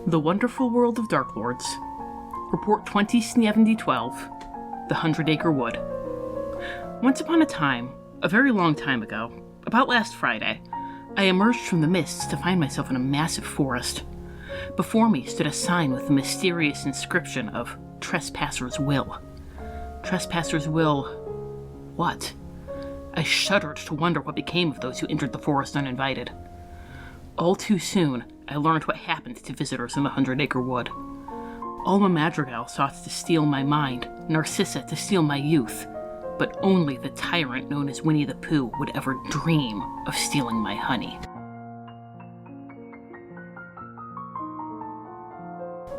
The Wonderful World of Darklords. Report 207012. The 100 Acre Wood. Once upon a time, a very long time ago, about last Friday, I emerged from the mists to find myself in a massive forest. Before me stood a sign with the mysterious inscription of Trespassers Will. Trespassers Will... what? I shuddered to wonder what became of those who entered the forest uninvited. All too soon, I learned what happened to visitors in the 100 Acre Wood. Alma Madrigal sought to steal my mind, Narcissa to steal my youth, but only the tyrant known as Winnie the Pooh would ever dream of stealing my honey.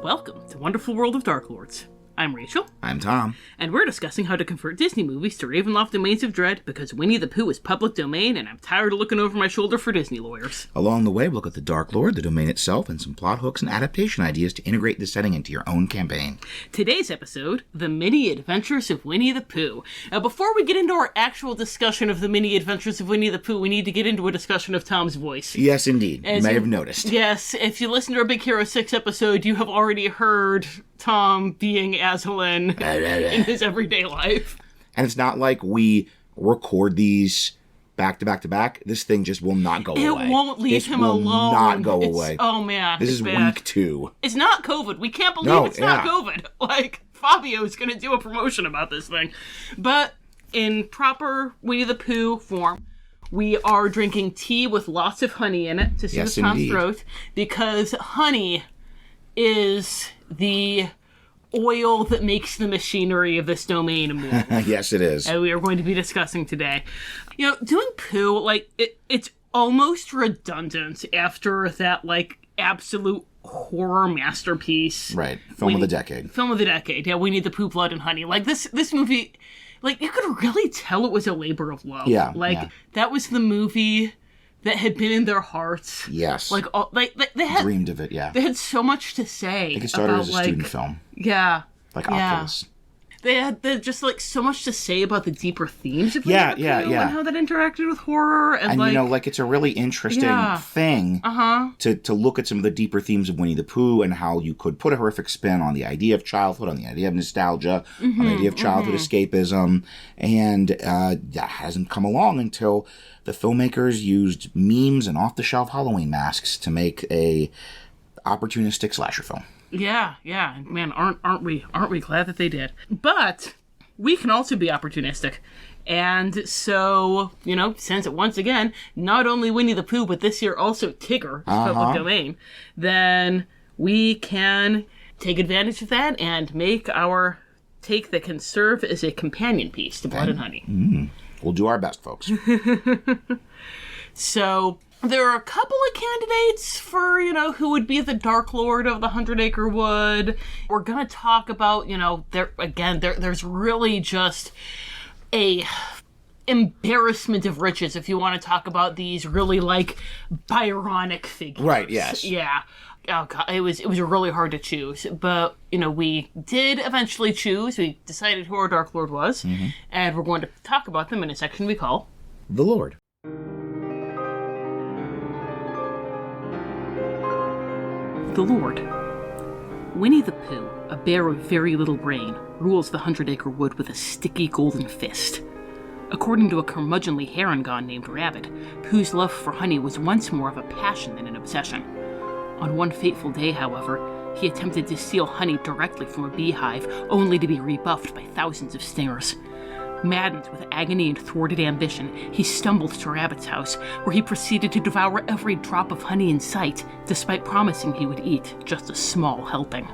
Welcome to Wonderful World of Darklords. I'm Rachel. I'm Tom. And we're discussing how to convert Disney movies to Ravenloft Domains of Dread because Winnie the Pooh is public domain and I'm tired of looking over my shoulder for Disney lawyers. Along the way, we'll look at the Darklord, the domain itself, and some plot hooks and adaptation ideas to integrate the setting into your own campaign. Today's episode, The Mini Adventures of Winnie the Pooh. Now, before we get into our actual discussion of The Mini Adventures of Winnie the Pooh, we need to get into a discussion of Tom's voice. Yes, indeed. You may have noticed. Yes, if you listen to our Big Hero 6 episode, you have already heard Tom being Aslan in his everyday life. And it's not like we record these back to back to back. This thing just will not go away. It won't leave him alone. It will not go away. Oh, man. This is bad. week 2. It's not COVID. We can't believe it's not COVID. Like, Fabio's going to do a promotion about this thing. But in proper Winnie the Pooh form, we are drinking tea with lots of honey in it to soothe Tom's throat, because honey is the oil that makes the machinery of this domain move. Yes, it is. And we are going to be discussing today. You know, doing Pooh, like, it's almost redundant after that, like, absolute horror masterpiece. Right. Film of the decade. Film of the decade. Yeah, Winnie the Pooh, Blood and Honey. Like, this movie, like, you could really tell it was a labor of love. Yeah. Like, that was the movie that had been in their hearts. Yes. Like, they had dreamed of it, yeah. They had so much to say. I think it started about, as a student film. Yeah. Like Oculus. They had just, like, so much to say about the deeper themes of yeah, and how that interacted with horror. And like, you know, like, it's a really interesting thing to look at some of the deeper themes of Winnie the Pooh and how you could put a horrific spin on the idea of childhood, on the idea of nostalgia, on the idea of childhood escapism. And that hasn't come along until the filmmakers used memes and off-the-shelf Halloween masks to make a opportunistic slasher film. Yeah, man, aren't we glad that they did? But we can also be opportunistic, and so, you know, since it once again not only Winnie the Pooh but this year also Tigger is public domain, then we can take advantage of that and make our take that can serve as a companion piece to Blood and Honey. We'll do our best, folks. So there are a couple of candidates for, you know, who would be the Darklord of the 100 Acre Wood. We're going to talk about, you know, there's really just a embarrassment of riches if you want to talk about these really, like, Byronic figures. Right, yes. Yeah. Oh, God, it was really hard to choose. But, you know, we did eventually choose. We decided who our Darklord was. And we're going to talk about them in a section we call The Lord. The Lord. Winnie the Pooh, a bear of very little brain, rules the 100 Acre Wood with a sticky golden fist. According to a curmudgeonly heron named Rabbit, Pooh's love for honey was once more of a passion than an obsession. On one fateful day, however, he attempted to steal honey directly from a beehive, only to be rebuffed by thousands of stingers. Maddened with agony and thwarted ambition, he stumbled to Rabbit's house, where he proceeded to devour every drop of honey in sight, despite promising he would eat just a small helping.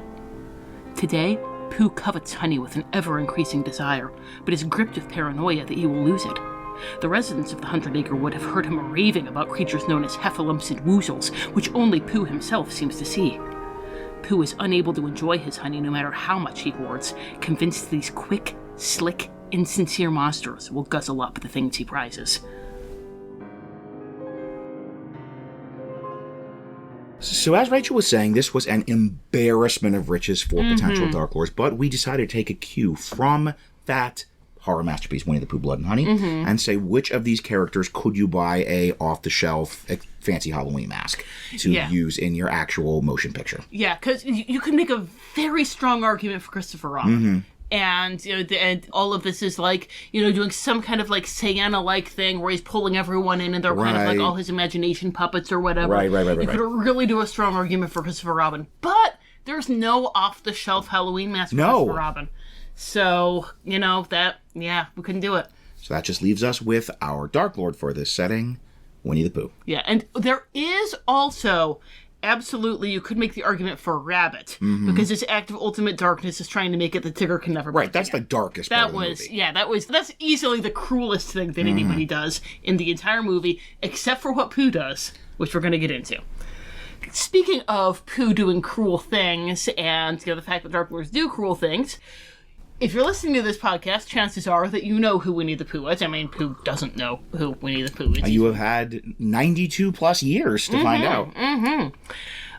Today, Pooh covets honey with an ever-increasing desire, but is gripped with paranoia that he will lose it. The residents of the 100 Acre Wood have heard him raving about creatures known as Heffalumps and Woozles, which only Pooh himself seems to see. Pooh is unable to enjoy his honey no matter how much he hoards, convinced these quick, slick, insincere monsters will guzzle up the things he prizes. So as Rachel was saying, this was an embarrassment of riches for potential Darklords, but we decided to take a cue from that horror masterpiece, Winnie the Pooh, Blood and Honey, and say which of these characters could you buy a off-the-shelf fancy Halloween mask to use in your actual motion picture. Yeah, because you could make a very strong argument for Christopher Robin. And, and all of this is like, doing some kind of like Santa-like thing where he's pulling everyone in and they're kind of like all his imagination puppets or whatever. Right. You could really do a strong argument for Christopher Robin. But there's no off-the-shelf Halloween mask for Christopher Robin. So, we couldn't do it. So that just leaves us with our Darklord for this setting, Winnie the Pooh. Yeah, and there is also... Absolutely, you could make the argument for Rabbit, because this act of ultimate darkness is trying to make it that Tigger can never Right, that's the darkest part of the movie. Yeah, that's easily the cruelest thing that anybody does in the entire movie, except for what Pooh does, which we're going to get into. Speaking of Pooh doing cruel things, and the fact that Darklords do cruel things, if you're listening to this podcast, chances are that you know who Winnie the Pooh is. I mean, who doesn't know who Winnie the Pooh is? You have had 92 plus years to find out.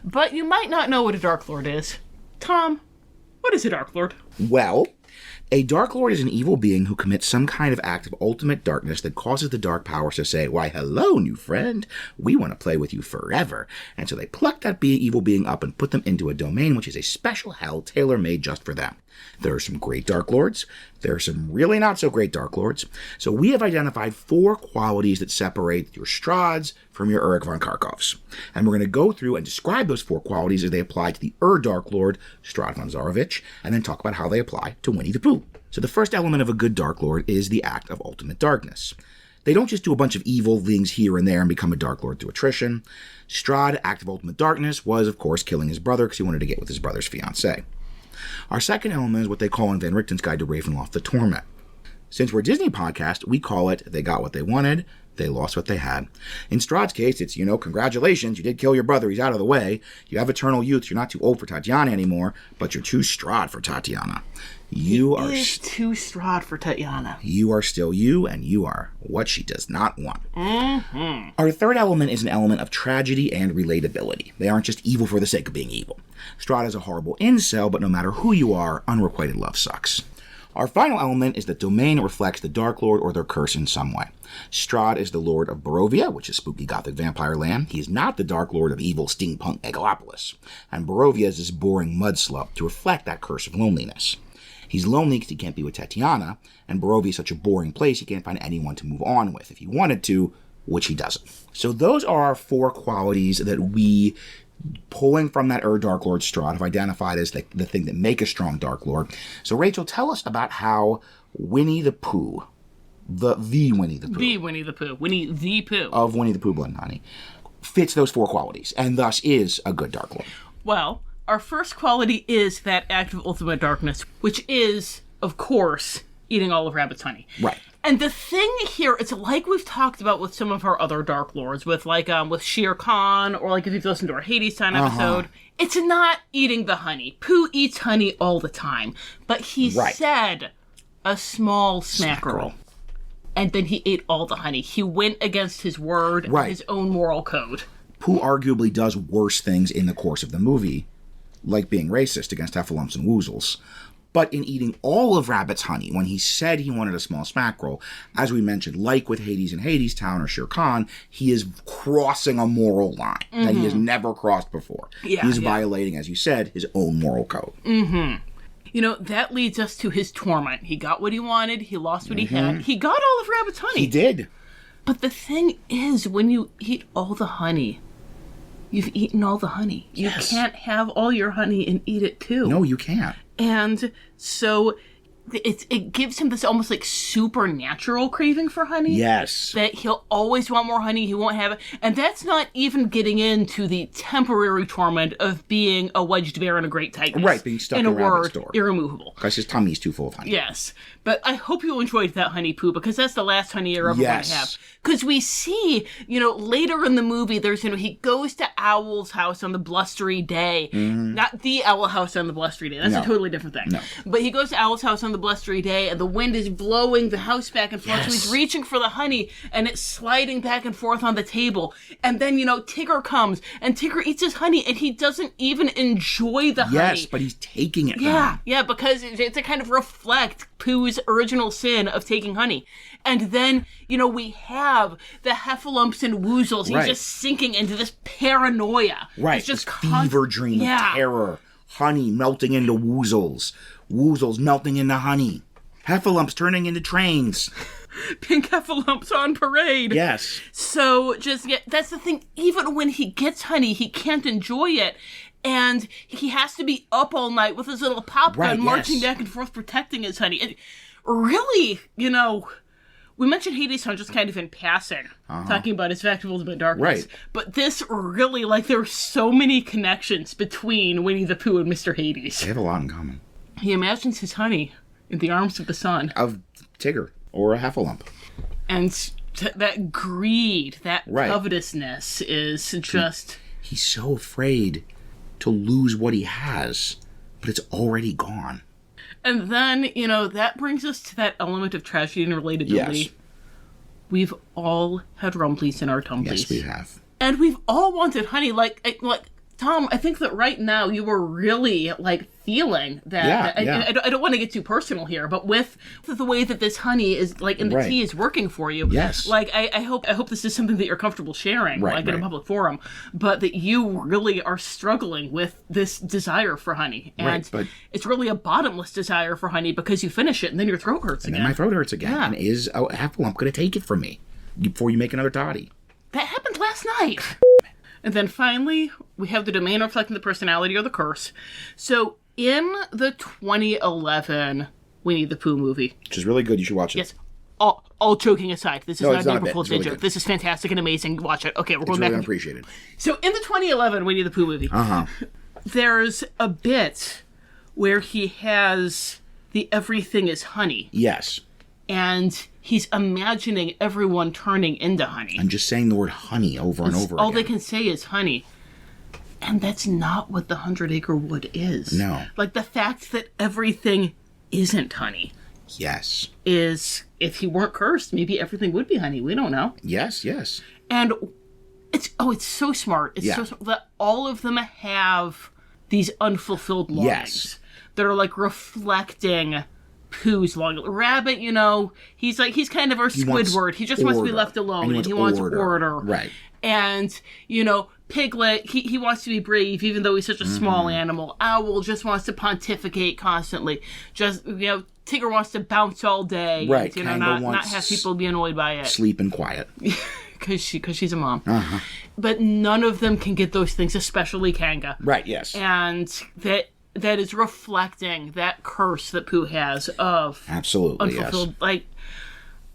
But you might not know what a Darklord is. Tom, what is a Darklord? Well, a Darklord is an evil being who commits some kind of act of ultimate darkness that causes the dark powers to say, "Why, hello, new friend. We want to play with you forever." And so they pluck that evil being up and put them into a domain which is a special hell tailor-made just for them. There are some great Darklords. There are some really not so great Darklords. So we have identified 4 qualities that separate your Strahds from your Erich von Karkovs. And we're going to go through and describe those 4 qualities as they apply to the Darklord, Strahd von Zarovich, and then talk about how they apply to Winnie the Pooh. So the first element of a good Darklord is the act of ultimate darkness. They don't just do a bunch of evil things here and there and become a Darklord through attrition. Strahd, act of ultimate darkness, was, of course, killing his brother because he wanted to get with his brother's fiancée. Our second element is what they call in Van Richten's Guide to Ravenloft, the Torment. Since we're a Disney podcast, we call it They Got What They Wanted, They Lost What They Had. In Strahd's case, it's, congratulations, you did kill your brother, he's out of the way. You have eternal youth, you're not too old for Tatiana anymore, but you're too Strahd for Tatiana. You are too Strahd for Tatiana. You are still you, and you are what she does not want. Our third element is an element of tragedy and relatability. They aren't just evil for the sake of being evil. Strahd is a horrible incel, but no matter who you are, unrequited love sucks. Our final element is that domain reflects the Darklord or their curse in some way. Strahd is the lord of Barovia, which is spooky gothic vampire land. He is not the Darklord of evil steampunk Megalopolis. And Barovia is this boring mud slope to reflect that curse of loneliness. He's lonely because he can't be with Tatiana, and Barovia is such a boring place he can't find anyone to move on with if he wanted to, which he doesn't. So those are our 4 qualities that we, pulling from that Darklord Strahd, have identified as the thing that make a strong Darklord. So Rachel, tell us about how Winnie the Pooh, the Winnie the Pooh. The Winnie the Pooh. Winnie the Pooh. Of Winnie the Pooh, Blood and Honey, fits those 4 qualities, and thus is a good Darklord. Well, our first quality is that act of ultimate darkness, which is, of course, eating all of Rabbit's honey. Right. And the thing here, it's like we've talked about with some of our other Darklords, with Shere Khan, or like if you've listened to our Hades Town episode. It's not eating the honey. Pooh eats honey all the time. But he said a small smackerel. And then he ate all the honey. He went against his word and his own moral code. Pooh arguably does worse things in the course of the movie, like being racist against Heffalumps and Woozles. But in eating all of Rabbit's honey, when he said he wanted a small smackerel, as we mentioned, like with Hades in Hades Town or Shere Khan, he is crossing a moral line that he has never crossed before. He's violating, as you said, his own moral code. That leads us to his torment. He got what he wanted. He lost what he had. He got all of Rabbit's honey. He did. But the thing is, when you eat all the honey, you've eaten all the honey. Yes. You can't have all your honey and eat it too. No, you can't. And so it gives him this almost like supernatural craving for honey. Yes. That he'll always want more honey. He won't have it. And that's not even getting into the temporary torment of being a wedged bear in a great tightness. Right, being stuck in a rabbit's door. Irremovable. Because his tummy is too full of honey. Yes. But I hope you enjoyed that honey, Pooh, because that's the last honey you're ever going to have. Because we see, later in the movie, there's, he goes to Owl's house on the blustery day. Not the Owl house on the blustery day. That's a totally different thing. No. But he goes to Owl's house on the blustery day, and the wind is blowing the house back and forth. Yes. So he's reaching for the honey, and it's sliding back and forth on the table. And then, Tigger comes, and Tigger eats his honey, and he doesn't even enjoy the honey. Yes, but he's taking it. Yeah, because it's to kind of reflect Pooh's original sin of taking honey. And then, we have the Heffalumps and Woozles. He's just sinking into this paranoia. Right, it's just this fever dream of terror. Honey melting into Woozles. Woozles melting into honey. Heffalumps turning into trains. Pink Heffalumps on parade. Yes. So, that's the thing. Even when he gets honey, he can't enjoy it. And he has to be up all night with his little pop gun marching back and forth protecting his honey. And really, we mentioned Hades' Son just kind of in passing, talking about his fact of ultimate darkness. Right. But this really, there are so many connections between Winnie the Pooh and Mr. Hades. They have a lot in common. He imagines his honey in the arms of the sun. Of Tigger or a Heffalump. And that greed, that covetousness is just... He's so afraid to lose what he has, but it's already gone. And then, that brings us to that element of tragedy and relatability. Yes. We've all had rumblies in our tumblies. Yes, we have. And we've all wanted honey. Like Tom, I think that right now you were really, feeling that. I don't want to get too personal here, but with the way that this honey is, in the tea is working for you. Yes. I hope this is something that you're comfortable sharing, in a public forum, but that you really are struggling with this desire for honey. And but it's really a bottomless desire for honey because you finish it and then your throat hurts again. And then my throat hurts again. Yeah. And is a Heffalump going to take it from me before you make another toddy? That happened last night. And then finally, we have the domain reflecting the personality or the curse. So in the 2011 Winnie the Pooh movie... Which is really good. You should watch it. Yes. All joking aside, this is not a April Fool's Day joke. Good. This is fantastic and amazing. Watch it. Okay, we're going really back. Appreciated. So in the 2011 Winnie the Pooh movie, there's a bit where he has the everything is honey. Yes. And he's imagining everyone turning into honey. I'm just saying the word honey over and over again. All they can say is honey. And that's not what the 100 Acre Wood is. No. The fact that everything isn't honey. Yes. Is, if he weren't cursed, maybe everything would be honey. We don't know. Yes. And it's so smart. It's so smart that all of them have these unfulfilled longings. Yes. That are reflecting Pooh's long rabbit, he's kind of our Squidward. He just wants to be left alone, and he wants order. Right. And Piglet, he wants to be brave, even though he's such a small animal. Owl just wants to pontificate constantly. Just Tigger wants to bounce all day. Right. And, not have people be annoyed by it. Sleep in quiet. Because she's a mom. But none of them can get those things, especially Kanga. Right. Yes. And that is reflecting that curse that Pooh has of absolutely unfulfilled. Yes.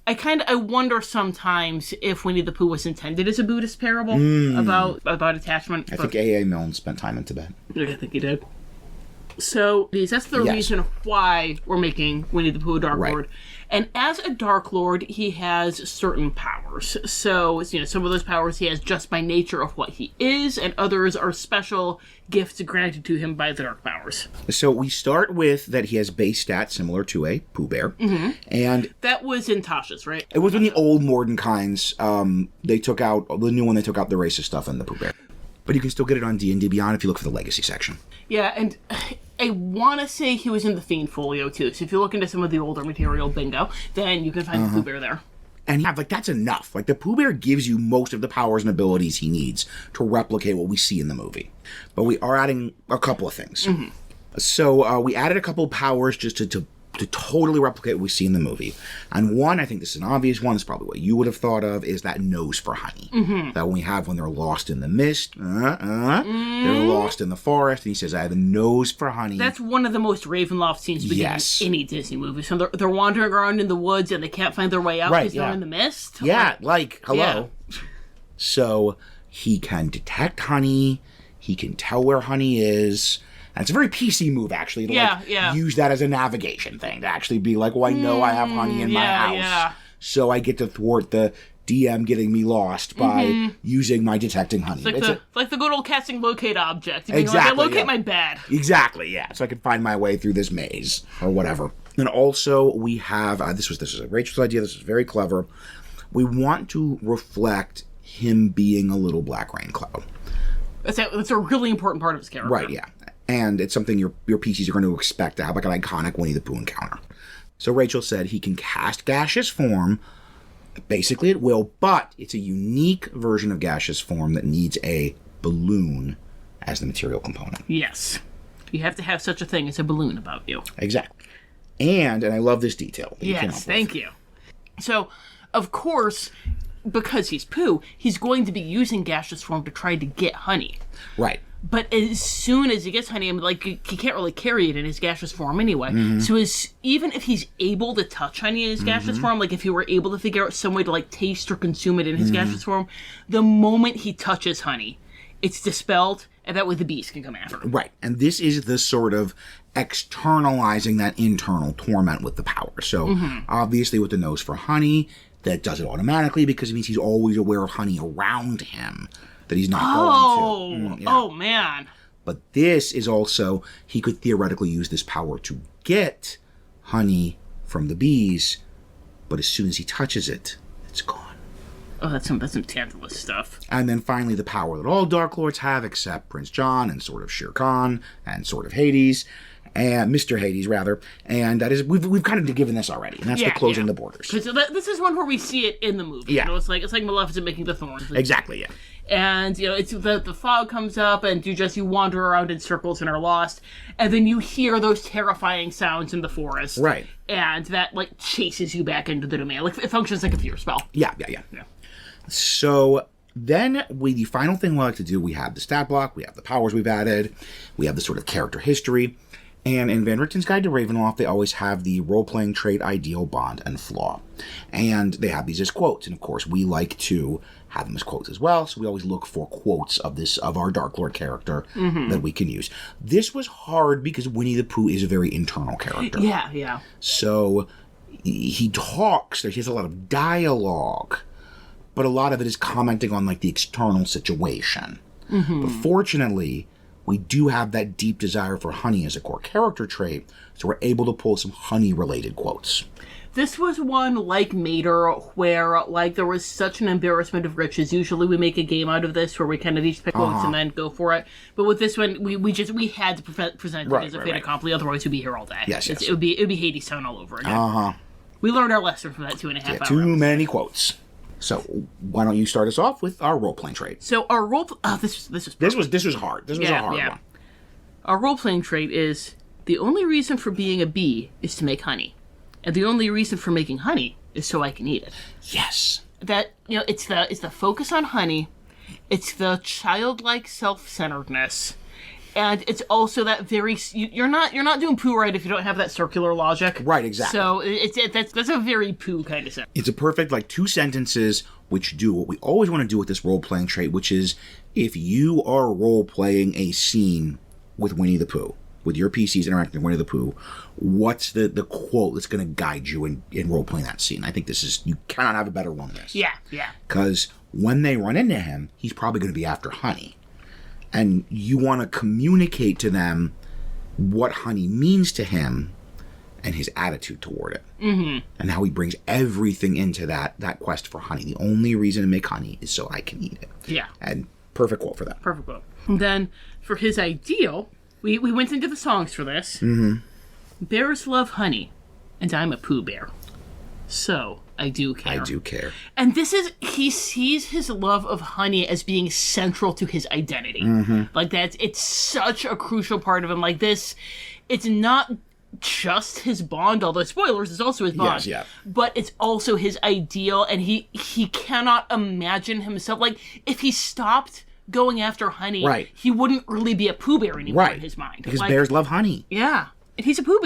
I wonder sometimes if Winnie the Pooh was intended as a Buddhist parable about attachment. I think A.A. Milne spent time in Tibet. I think he did. So that's the reason why we're making Winnie the Pooh a Dark Lord. And as a Dark Lord, he has certain powers. So, some of those powers he has just by nature of what he is, and others are special gifts granted to him by the Dark Powers. So we start with that he has base stats similar to a Pooh Bear. And that was in Tasha's, right? It was in the old Mordenkainen's. They took out, the new one, they took out the racist stuff in the Pooh Bear. But you can still get it on D&D Beyond if you look for the Legacy section. Yeah, and I want to say he was in the Fiend Folio, too. So if you look into some of the older material, bingo, then you can find the Pooh Bear there. And that's enough. The Pooh Bear gives you most of the powers and abilities he needs to replicate what we see in the movie. But we are adding a couple of things. So we added a couple of powers just to totally replicate what we see in the movie. And one, I think this is an obvious one, it's probably what you would have thought of, is that nose for honey. That we have when they're lost in the mist, they're lost in the forest, and he says, I have a nose for honey. That's one of the most Ravenloft scenes we get in any Disney movie. So they're wandering around in the woods, and they can't find their way out because they're in the mist. Hello. Yeah. So he can detect honey, he can tell where honey is. And it's a very PC move, actually, to use that as a navigation thing, to actually be I know I have honey in my house, so I get to thwart the DM getting me lost by using my detecting honey. It's like the good old casting locate object. Exactly. Locate my bed. Exactly, yeah. So I can find my way through this maze, or whatever. And also we have, this was Rachel's idea, this is very clever. We want to reflect him being a little black rain cloud. That's a really important part of his character. Right, yeah. And it's something your PCs are going to expect to have, like an iconic Winnie the Pooh encounter. So Rachel said he can cast gaseous form, basically at will, but it's a unique version of gaseous form that needs a balloon as the material component. Yes. You have to have such a thing as a balloon about you. Exactly. And I love this detail. Yes, thank you. So, of course, because he's Pooh, he's going to be using gaseous form to try to get honey. Right. But as soon as he gets honey, he can't really carry it in his gaseous form anyway. Mm-hmm. So even if he's able to touch honey in his gaseous form, like if he were able to figure out some way to taste or consume it in his gaseous form, the moment he touches honey, it's dispelled, and that way the bees can come after him. Right. And this is the sort of externalizing that internal torment with the power. So obviously with the nose for honey, that does it automatically because it means he's always aware of honey around him. That he's not going to. Oh, man. But this is also, he could theoretically use this power to get honey from the bees, but as soon as he touches it, it's gone. Oh, that's some tantalus stuff. And then finally, the power that all Darklords have, except Prince John and sort of Shere Khan and sort of Hades, and Mr. Hades, rather. And that is, we've kind of given this already, and that's the closing the borders. Because this is one where we see it in the movie. Yeah. It's like Maleficent making the thorns. Exactly, yeah. And, it's the fog comes up, and you wander around in circles and are lost. And then you hear those terrifying sounds in the forest. Right. And that, chases you back into the domain. It functions like a fear spell. Yeah. So then the final thing we like to do, we have the stat block, we have the powers we've added, we have the sort of character history. And in Van Richten's Guide to Ravenloft, they always have the role-playing trait, ideal, bond, and flaw. And they have these as quotes. And of course, we like to have them as quotes as well. So we always look for quotes of our Darklord character that we can use. This was hard because Winnie the Pooh is a very internal character. Yeah. So he talks, he has a lot of dialogue, but a lot of it is commenting on the external situation. But fortunately, we do have that deep desire for honey as a core character trait, so we're able to pull some honey-related quotes. This was one like Mater, where there was such an embarrassment of riches. Usually we make a game out of this where we kind of each pick quotes and then go for it. But with this one, we had to present it as a fait accompli, otherwise we'd be here all day. Yes. It would be Hades Town all over again. We learned our lesson from that 2.5 hours. Too many quotes. So why don't you start us off with our role-playing trait? So our this was hard. This was a hard one. Our role-playing trait is the only reason for being a bee is to make honey, and the only reason for making honey is so I can eat it. Yes. That it's the focus on honey, it's the childlike self-centeredness, and it's also that very you're not doing Pooh right if you don't have that circular logic. Right, exactly. So that's a very Pooh kind of sentence. It's a perfect 2 sentences which do what we always want to do with this role-playing trait, which is if you are role-playing a scene with Winnie the Pooh, with your PCs interacting with Winnie the Pooh, what's the quote that's going to guide you in role-playing that scene? I think you cannot have a better one than this. Yeah. Because when they run into him, he's probably going to be after honey. And you want to communicate to them what honey means to him and his attitude toward it. And how he brings everything into that quest for honey. The only reason to make honey is so I can eat it. Yeah. And perfect quote for that. Perfect quote. And then for his ideal, we went into the songs for this. Bears love honey, and I'm a Pooh Bear. So I do care. I do care. And he sees his love of honey as being central to his identity. It's such a crucial part of him. It's not just his bond, although spoilers, it's also his bond. Yes, yeah. But it's also his ideal, and he cannot imagine himself. If he stopped going after honey, he wouldn't really be a Pooh Bear anymore in his mind. Because bears love honey. Yeah. And he's a Pooh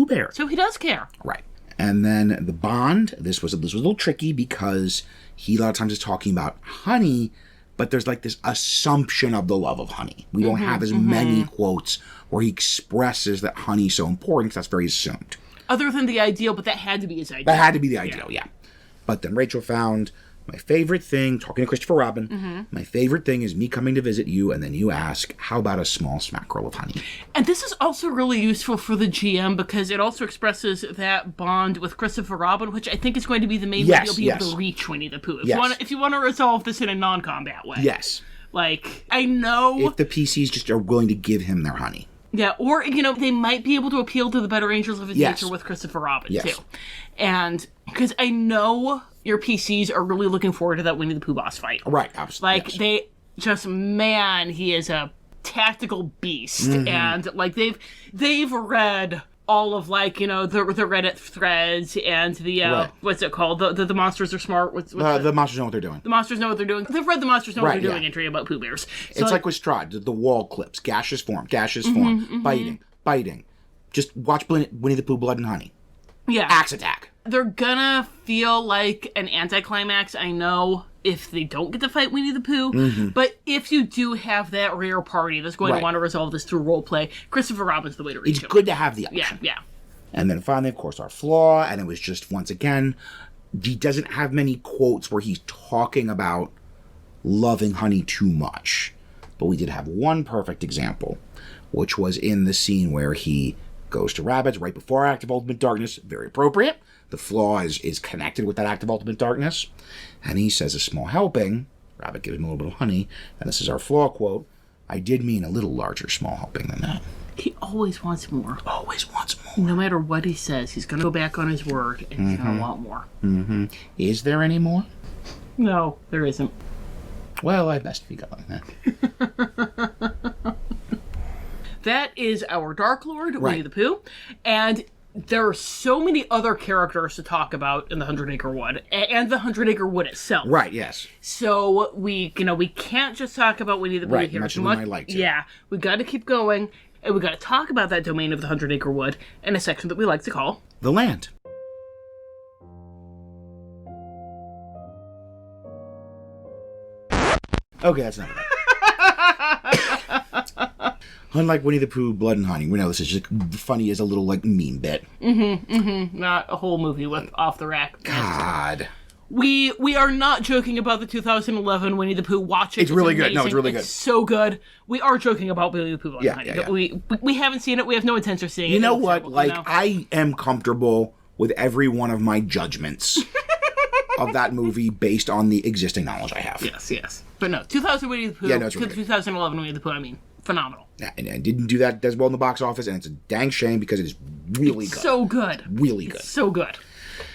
Bear. So he does care. Right. And then the bond, this was a little tricky because he a lot of times is talking about honey, but there's this assumption of the love of honey. We don't have as many quotes where he expresses that honey's so important because that's very assumed. Other than the ideal, but that had to be his ideal. That had to be the ideal, yeah. But then Rachel found My favorite thing, talking to Christopher Robin, my favorite thing is me coming to visit you, and then you ask, how about a small smackerel of honey? And this is also really useful for the GM because it also expresses that bond with Christopher Robin, which I think is going to be the main way you'll be able to reach Winnie the Pooh. If you want to resolve this in a non-combat way. Yes. Like, I know... If the PCs just are willing to give him their honey. Yeah, or, they might be able to appeal to the better angels of his nature with Christopher Robin, too. And, because I know your PCs are really looking forward to that Winnie the Pooh boss fight. Right, absolutely. Like, they just, man, he is a tactical beast. And, like, they've read all of, like, the Reddit threads and the, what's it called? The monsters are smart. The monsters know what they're doing. The monsters know what they're doing. They've read the monsters know what they're doing entry about Pooh Bears. So, it's like with Strahd, the wall clips, gaseous form, biting. Just watch Winnie the Pooh, Blood and Honey. Yeah. Axe attack. They're gonna feel like an anticlimax, I know, if they don't get to fight Winnie the Pooh. But if you do have that rare party that's going to want to resolve this through roleplay, Christopher Robin's the way to reach him. It's good to have the option. Yeah. And then finally, of course, our flaw, and it was just, once again, he doesn't have many quotes where he's talking about loving honey too much. But we did have one perfect example, which was in the scene where he goes to rabbits right before Act of Ultimate Darkness. Very appropriate. The flaw is connected with that Act of Ultimate Darkness. And he says a small helping. Rabbit gives him a little bit of honey. And this is our flaw quote. I did mean a little larger small helping than that. He always wants more. Always wants more. No matter what he says, he's going to go back on his word and he's going to want more. Is there any more? No, there isn't. Well, I best be going. That is our Darklord, Winnie the Pooh. And there are so many other characters to talk about in the 100 Acre Wood and the 100 Acre Wood itself. Right, yes. So we can't just talk about Winnie the Pooh here. Much as we might like to. Yeah, we got to keep going, and we got to talk about that domain of the 100 Acre Wood in a section that we like to call The Land. Okay, that's not bad. Unlike Winnie the Pooh, Blood and Honey, we know this is just funny as a little, meme bit. Not a whole movie with off-the-rack. God. We are not joking about the 2011 Winnie the Pooh. Watch it. It's really good. Amazing. No, it's really good. It's so good. We are joking about Winnie the Pooh, Blood and Honey. Yeah. We haven't seen it. We have no intention of seeing it. You know what? I am comfortable with every one of my judgments of that movie based on the existing knowledge I have. Yes. But no, 2000 Winnie the Pooh. Yeah, no, it's really good. 2011 Winnie the Pooh, phenomenal. Yeah, and it didn't do that as well in the box office, and it's a dang shame because it is really good. So good. Really good. It's so good.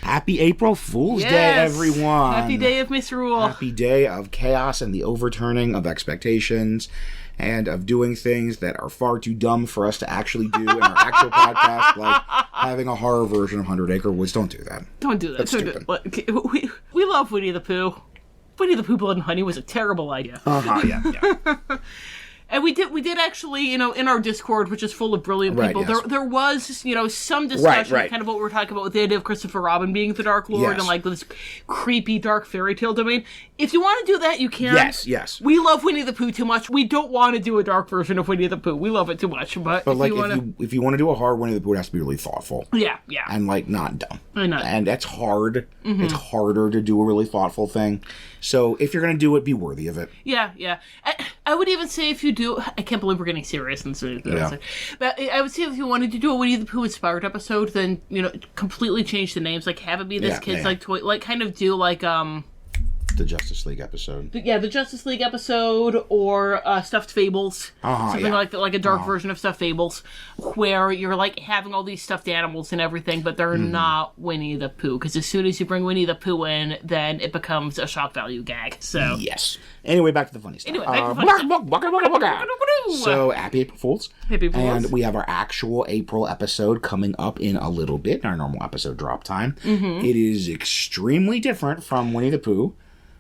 Happy April Fool's Day, everyone. Happy day of misrule. Happy day of chaos and the overturning of expectations and of doing things that are far too dumb for us to actually do in our actual podcast, like having a horror version of 100 Acre Woods. Don't do that. Don't do that. That's stupid. We love Winnie the Pooh. Winnie the Pooh, Blood and Honey was a terrible idea. Yeah. And we did actually, in our Discord, which is full of brilliant people, there was, some discussion, kind of what we were talking about with the idea of Christopher Robin being the Darklord and, this creepy, dark fairy tale domain. If you want to do that, you can. Yes. We love Winnie the Pooh too much. We don't want to do a dark version of Winnie the Pooh. We love it too much. But if you want to do a horror Winnie the Pooh, it has to be really thoughtful. Yeah. And, not dumb. I know. And that's hard. It's harder to do a really thoughtful thing. So if you're going to do it, be worthy of it. Yeah. I would even say if you do... I can't believe we're getting serious in this episode. But I would say if you wanted to do a Winnie the Pooh inspired episode, then, completely change the names. Have it be this kid's, toy... kind of do, the Justice League episode. The Justice League episode, or Stuffed Fables. Something like that, like a dark version of Stuffed Fables, where you're, having all these stuffed animals and everything, but they're not Winnie the Pooh. Because as soon as you bring Winnie the Pooh in, then it becomes a shock value gag. So yes. Anyway, back to the funny stuff. So, happy April Fools. Happy April Fools. And we have our actual April episode coming up in a little bit, our normal episode drop time. It is extremely different from Winnie the Pooh.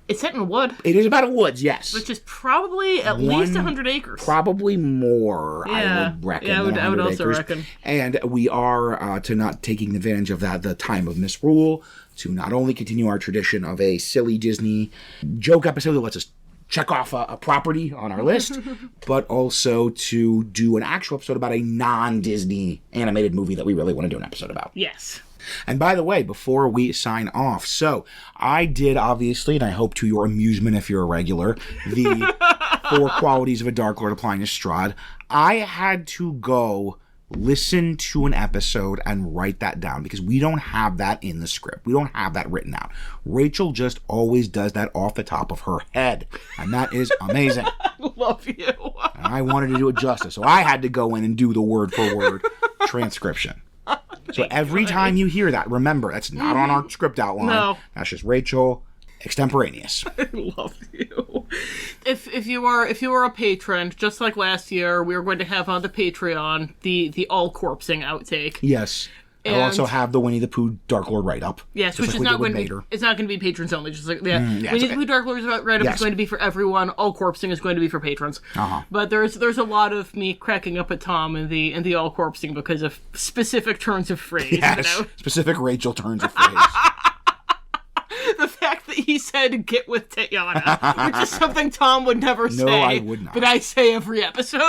It's set in a wood. It is about a woods, yes. Which is probably at least 100 acres. Probably more, I would reckon. Yeah, I would also reckon. And we are, to not taking advantage of that, the time of misrule, to not only continue our tradition of a silly Disney joke episode that lets us check off a property on our list, but also to do an actual episode about a non-Disney animated movie that we really want to do an episode about. Yes. And by the way, before we sign off, so I did, obviously, and I hope to your amusement if you're a regular, the 4 qualities of a Dark Lord applying to Strahd. I had to go listen to an episode and write that down because we don't have that in the script. We don't have that written out. Rachel just always does that off the top of her head, and that is amazing. I love you. And I wanted to do it justice, so I had to go in and do the word-for-word transcription. So every time you hear that, remember, that's not on our script outline. No. That's just Rachel, extemporaneous. I love you. If you are a patron, just like last year, we are going to have on the Patreon the all corpsing outtake. Yes. I'll also have the Winnie the Pooh Dark Lord write-up. Yes, which is not going to be, it's not going to be patrons only. Just like Winnie the Pooh Dark Lord's write-up is going to be for everyone. All corpsing is going to be for patrons. But there's a lot of me cracking up at Tom in the all corpsing because of specific turns of phrase. Yes, specific Rachel turns of phrase. The fact that he said "get with Tatiana," which is something Tom would never say. No, I would not. But I say every episode.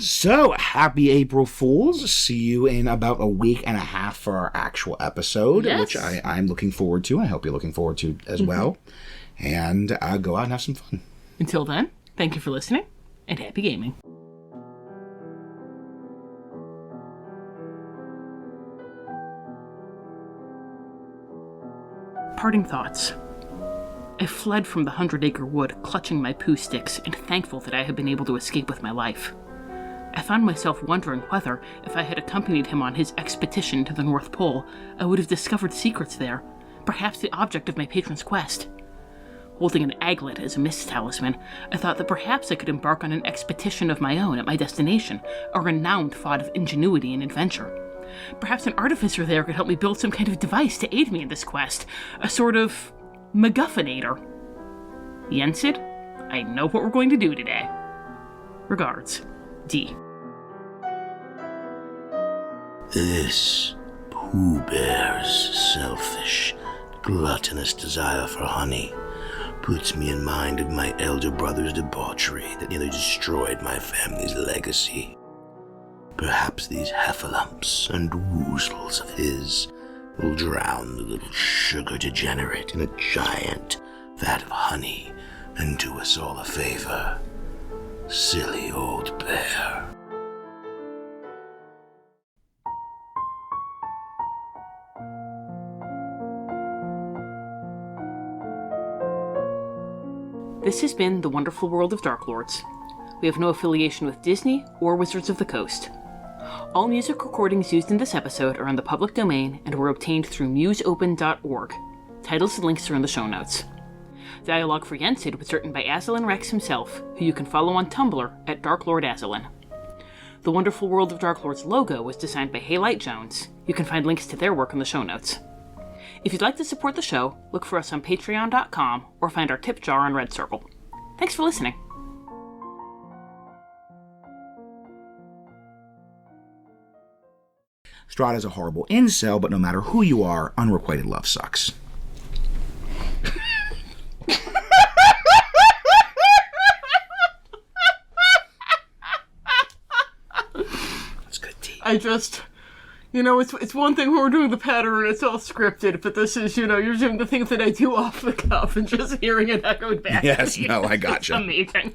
So, happy April Fools. See you in about a week and a half for our actual episode, which I'm looking forward to. I hope you're looking forward to as well. And go out and have some fun. Until then, thank you for listening, and happy gaming. Parting thoughts. I fled from the 100 Acre Wood, clutching my poo sticks, and thankful that I had been able to escape with my life. I found myself wondering whether, if I had accompanied him on his expedition to the North Pole, I would have discovered secrets there, perhaps the object of my patron's quest. Holding an aglet as a mist talisman, I thought that perhaps I could embark on an expedition of my own at my destination, a renowned fount of ingenuity and adventure. Perhaps an artificer there could help me build some kind of device to aid me in this quest, a sort of MacGuffinator. Yensid, I know what we're going to do today. Regards, D. This Pooh Bear's selfish, gluttonous desire for honey puts me in mind of my elder brother's debauchery that nearly destroyed my family's legacy. Perhaps these Heffalumps and Woozles of his will drown the little sugar degenerate in a giant vat of honey and do us all a favor. Silly old bear. This has been The Wonderful World of Darklords. We have no affiliation with Disney or Wizards of the Coast. All music recordings used in this episode are in the public domain and were obtained through museopen.org. Titles and links are in the show notes. Dialogue for Yensid was written by Aslan Rex himself, who you can follow on Tumblr at Darklord Aslan. The Wonderful World of Darklords logo was designed by Haylight Jones. You can find links to their work in the show notes. If you'd like to support the show, look for us on patreon.com or find our tip jar on Red Circle. Thanks for listening. Strahd is a horrible incel, but no matter who you are, unrequited love sucks. That's good tea. It's one thing when we're doing the pattern and it's all scripted, but this is, you're doing the things that I do off the cuff and just hearing it echoed back. Yes, no, I gotcha. It's amazing.